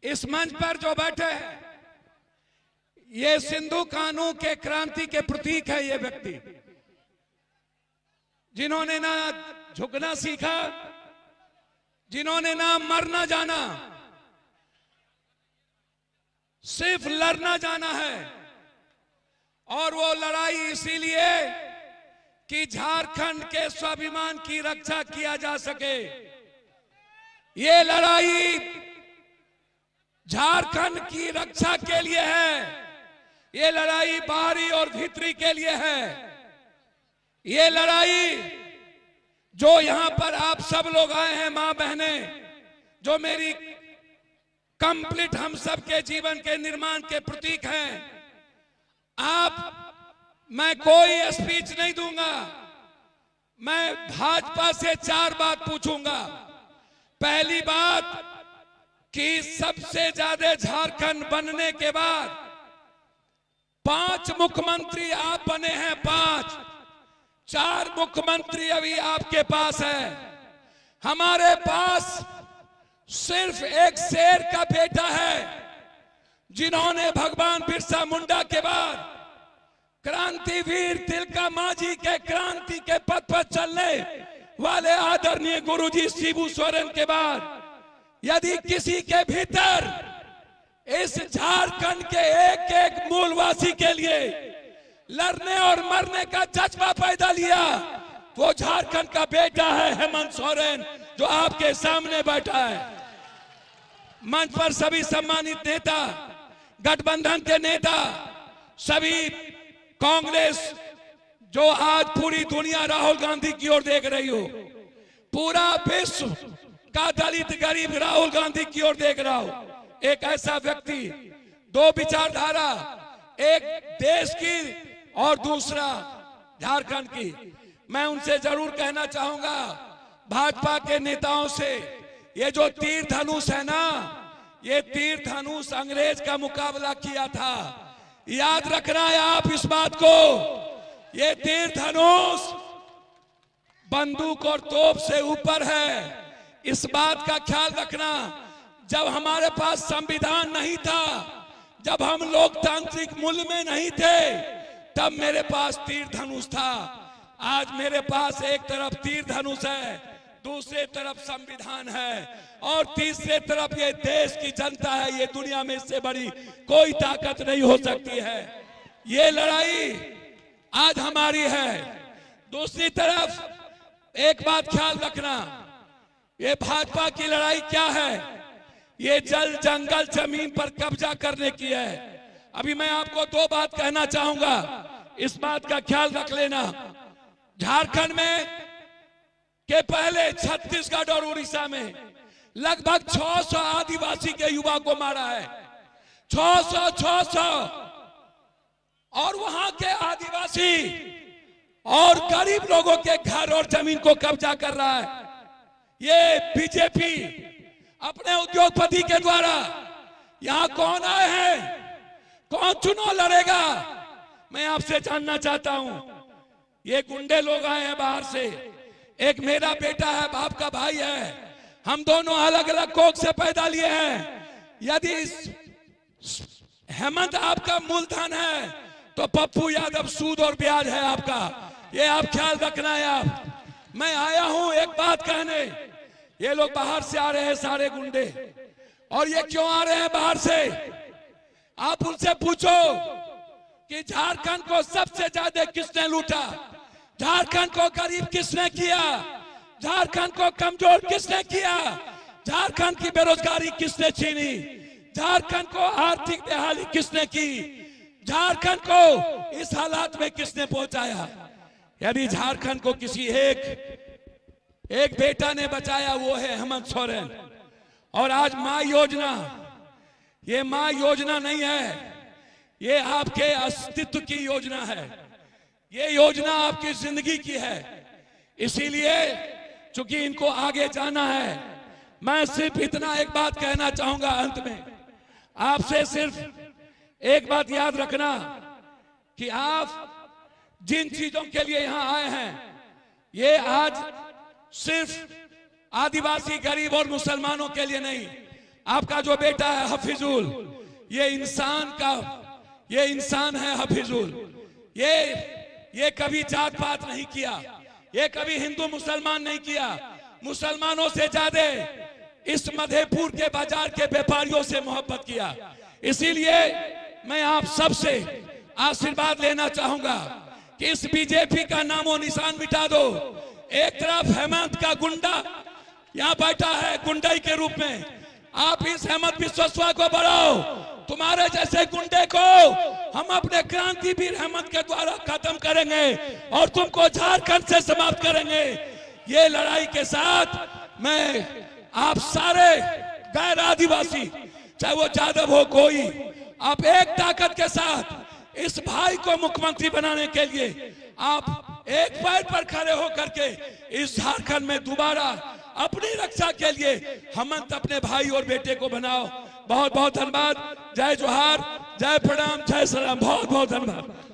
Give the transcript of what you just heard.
इस मंच पर जो बैठे हैं ये सिंधु कानून के क्रांति के प्रतीक है। ये व्यक्ति जिन्होंने ना झुकना सीखा, जिन्होंने ना मरना जाना, सिर्फ लड़ना जाना है। और वो लड़ाई इसीलिए कि झारखंड के स्वाभिमान की रक्षा किया जा सके। ये लड़ाई झारखंड की रक्षा के लिए है। ये लड़ाई बाहरी और भीतरी के लिए है। ये लड़ाई जो यहां पर आप सब लोग आए हैं, मां बहने, जो मेरी कंप्लीट हम सब के जीवन के निर्माण के प्रतीक हैं। मैं कोई स्पीच नहीं दूंगा, मैं भाजपा से 4 बात पूछूंगा। पहली बात कि सबसे ज्यादा झारखंड बनने के बाद 5 मुख्यमंत्री आप बने हैं, 4 मुख्यमंत्री अभी आपके पास है। हमारे पास सिर्फ एक शेर का बेटा है जिन्होंने भगवान बिरसा मुंडा के बाद क्रांतिवीर तिलका मांझी के क्रांति के पथ पर चलने वाले आदरणीय गुरुजी शिबू सोरेन के बाद यदि किसी के भीतर इस झारखंड के एक एक मूलवासी के लिए लड़ने और मरने का जज्बा पैदा लिया, वो झारखंड का बेटा है हेमंत सोरेन, जो आपके सामने बैठा है। मंच पर सभी सम्मानित नेता, गठबंधन के नेता, सभी कांग्रेस, जो आज पूरी दुनिया राहुल गांधी की ओर देख रही हो, पूरा विश्व का दलित गरीब राहुल गांधी की ओर देख रहा हो। एक ऐसा व्यक्ति, 2 विचारधारा, एक देश की और दूसरा झारखंड की। मैं उनसे जरूर कहना चाहूंगा, भाजपा के नेताओं से, ये जो तीर धनुष है ना, ये तीर धनुष अंग्रेज का मुकाबला किया था। याद रखना है आप इस बात को। ये तीर धनुष बंदूक और तोप से ऊपर है। इस बात का ख्याल रखना। जब हमारे पास संविधान नहीं था, जब हम लोकतांत्रिक मूल्य में नहीं थे, तब मेरे पास तीर धनुष था। आज मेरे पास एक तरफ तीर धनुष है, दूसरे तरफ संविधान है, और तीसरे तरफ ये देश की जनता है। ये दुनिया में इससे बड़ी कोई ताकत नहीं हो सकती है। ये लड़ाई आज हमारी है। दूसरी तरफ एक बात ख्याल रखना, ये भाजपा की लड़ाई क्या है? ये जल जंगल जमीन पर कब्जा करने की है। अभी मैं आपको 2 बात कहना चाहूंगा, इस बात का ख्याल रख लेना। झारखंड में के पहले छत्तीसगढ़ और उड़ीसा में लगभग 600 आदिवासी के युवा को मारा है। 600 और वहां के आदिवासी और गरीब लोगों के घर और जमीन को कब्जा कर रहा है ये बीजेपी अपने उद्योगपति के द्वारा। यहां कौन आए हैं, कौन चुनाव लड़ेगा, मैं आपसे जानना चाहता हूं। ये गुंडे लोग आए हैं बाहर से। एक मेरा बेटा है, बाप का भाई है, हम दोनों अलग अलग कोख से पैदा लिए हैं। यदि हेमंत आपका मूलधन है तो पप्पू यादव सूद और ब्याज है आपका। ये आप ख्याल रखना है। आप मैं आया हूं एक बात कहने, ये लोग बाहर से आ रहे हैं सारे गुंडे, और ये क्यों आ रहे हैं बाहर से? आप उनसे पूछो कि झारखंड को सबसे ज्यादा किसने लूटा, झारखंड को गरीब किसने किया, झारखंड को कमजोर किसने किया, झारखंड की बेरोजगारी किसने छीनी, झारखंड को आर्थिक बेहाली किसने की, झारखंड को इस हालात में किसने पहुंचाया? यदि झारखंड को किसी एक बेटा ने बचाया, वो है हेमंत सोरेन। और आज मां योजना, ये मां योजना नहीं है, ये आपके अस्तित्व की योजना है। ये योजना आपकी जिंदगी की है। इसीलिए चूंकि इनको आगे जाना है, मैं सिर्फ इतना एक बात कहना चाहूंगा अंत में। आपसे सिर्फ एक बात याद रखना कि आप जिन चीजों के लिए यहां आए हैं, ये आज सिर्फ आदिवासी, गरीब और मुसलमानों के लिए नहीं, आपका जो बेटा है हफीजुल, ये इंसान है हफीजुल। ये कभी जात पात नहीं किया, ये कभी हिंदू मुसलमान नहीं किया। मुसलमानों से ज्यादा इस मधेपुर के बाजार के व्यापारियों से मोहब्बत किया। इसीलिए मैं आप सबसे आशीर्वाद लेना चाहूंगा कि इस बीजेपी का नामो निशान मिटा दो। एक तरफ हेमंत का गुंडा यहाँ बैठा है गुंडाई के रूप में, आप इस हेमंत बिस्वा को बढ़ाओ। तुम्हारे जैसे गुंडे को हम अपने क्रांतिवीर हेमंत के द्वारा खत्म करेंगे और तुमको झारखंड से समाप्त करेंगे। ये लड़ाई के साथ मैं आप सारे गैर आदिवासी, चाहे वो यादव हो कोई, आप एक ताकत के साथ इस भाई को मुख्यमंत्री बनाने के लिए आप एक पैर पर खड़े होकर के इस झारखंड में दोबारा अपनी रक्षा के लिए हेमंत अपने भाई और बेटे को बनाओ। बहुत बहुत धन्यवाद। जय जोहार, जय प्रणाम, जय सलाम। बहुत बहुत धन्यवाद।